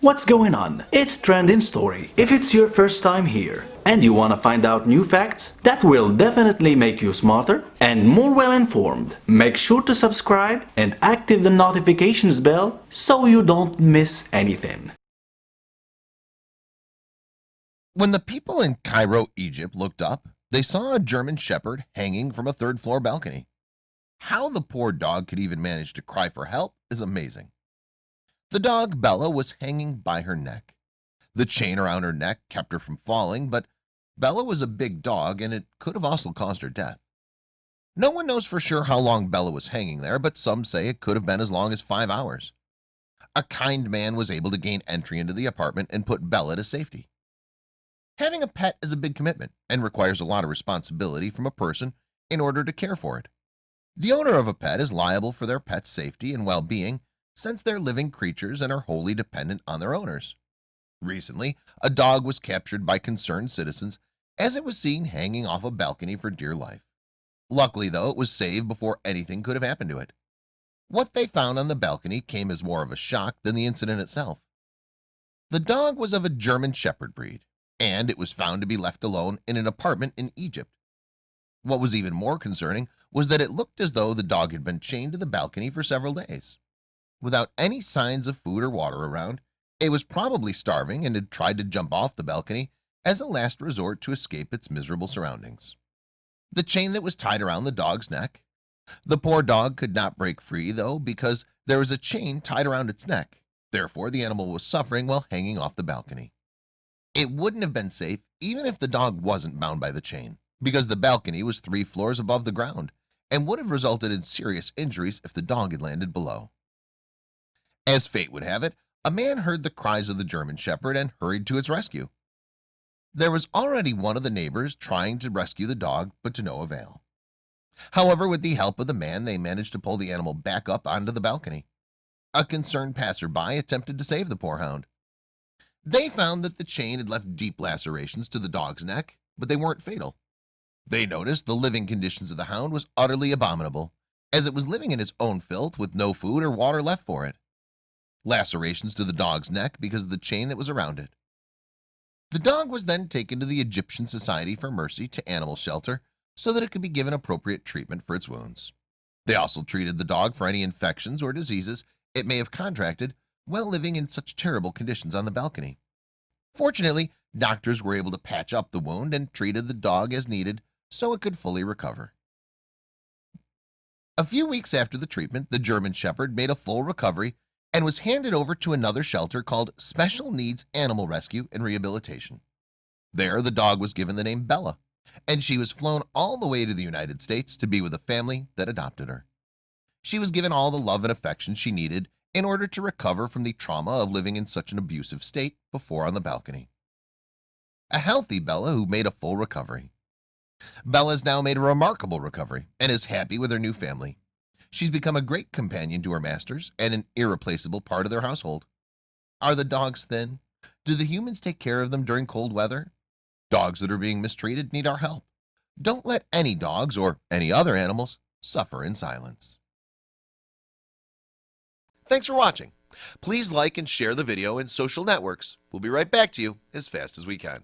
What's going on? It's Trending Story. If it's your first time here and you want to find out new facts that will definitely make you smarter and more well informed, make sure to subscribe and active the notifications bell so you don't miss anything. When the people in Cairo, Egypt looked up, they saw a German shepherd hanging from a third-floor balcony. How the poor dog could even manage to cry for help is amazing. The dog Bella was hanging by her neck. The chain around her neck kept her from falling, but Bella was a big dog and it could have also caused her death. No one knows for sure how long Bella was hanging there, but some say it could have been as long as 5 hours. A kind man was able to gain entry into the apartment and put Bella to safety. Having a pet is a big commitment and requires a lot of responsibility from a person in order to care for it. The owner of a pet is liable for their pet's safety and well-being since they're living creatures and are wholly dependent on their owners. Recently, a dog was captured by concerned citizens as it was seen hanging off a balcony for dear life. Luckily, though, it was saved before anything could have happened to it. What they found on the balcony came as more of a shock than the incident itself. The dog was of a German shepherd breed, and it was found to be left alone in an apartment in Egypt. What was even more concerning was that it looked as though the dog had been chained to the balcony for several days. Without any signs of food or water around, it was probably starving and had tried to jump off the balcony as a last resort to escape its miserable surroundings. The chain that was tied around the dog's neck. The poor dog could not break free, though, because there was a chain tied around its neck. Therefore, the animal was suffering while hanging off the balcony. It wouldn't have been safe even if the dog wasn't bound by the chain, because the balcony was 3 floors above the ground and would have resulted in serious injuries if the dog had landed below. As fate would have it, a man heard the cries of the German shepherd and hurried to its rescue. There was already one of the neighbors trying to rescue the dog, but to no avail. However, with the help of the man, they managed to pull the animal back up onto the balcony. A concerned passerby attempted to save the poor hound. They found that the chain had left deep lacerations to the dog's neck, but they weren't fatal. They noticed the living conditions of the hound was utterly abominable, as it was living in its own filth with no food or water left for it. Lacerations to the dog's neck because of the chain that was around it. The dog was then taken to the Egyptian Society for Mercy to animal shelter so that it could be given appropriate treatment for its wounds. They also treated the dog for any infections or diseases it may have contracted while living in such terrible conditions on the balcony. Fortunately, doctors were able to patch up the wound and treated the dog as needed so it could fully recover. A few weeks after the treatment, the German shepherd made a full recovery and was handed over to another shelter called Special Needs Animal Rescue and Rehabilitation. There, the dog was given the name Bella, and she was flown all the way to the United States to be with a family that adopted her. She was given all the love and affection she needed in order to recover from the trauma of living in such an abusive state before on the balcony. A healthy Bella who made a full recovery. Bella has now made a remarkable recovery and is happy with her new family. She's become a great companion to her masters and an irreplaceable part of their household. Are the dogs thin? Do the humans take care of them during cold weather? Dogs that are being mistreated need our help. Don't let any dogs or any other animals suffer in silence. Thanks for watching. Please like and share the video in social networks. We'll be right back to you as fast as we can.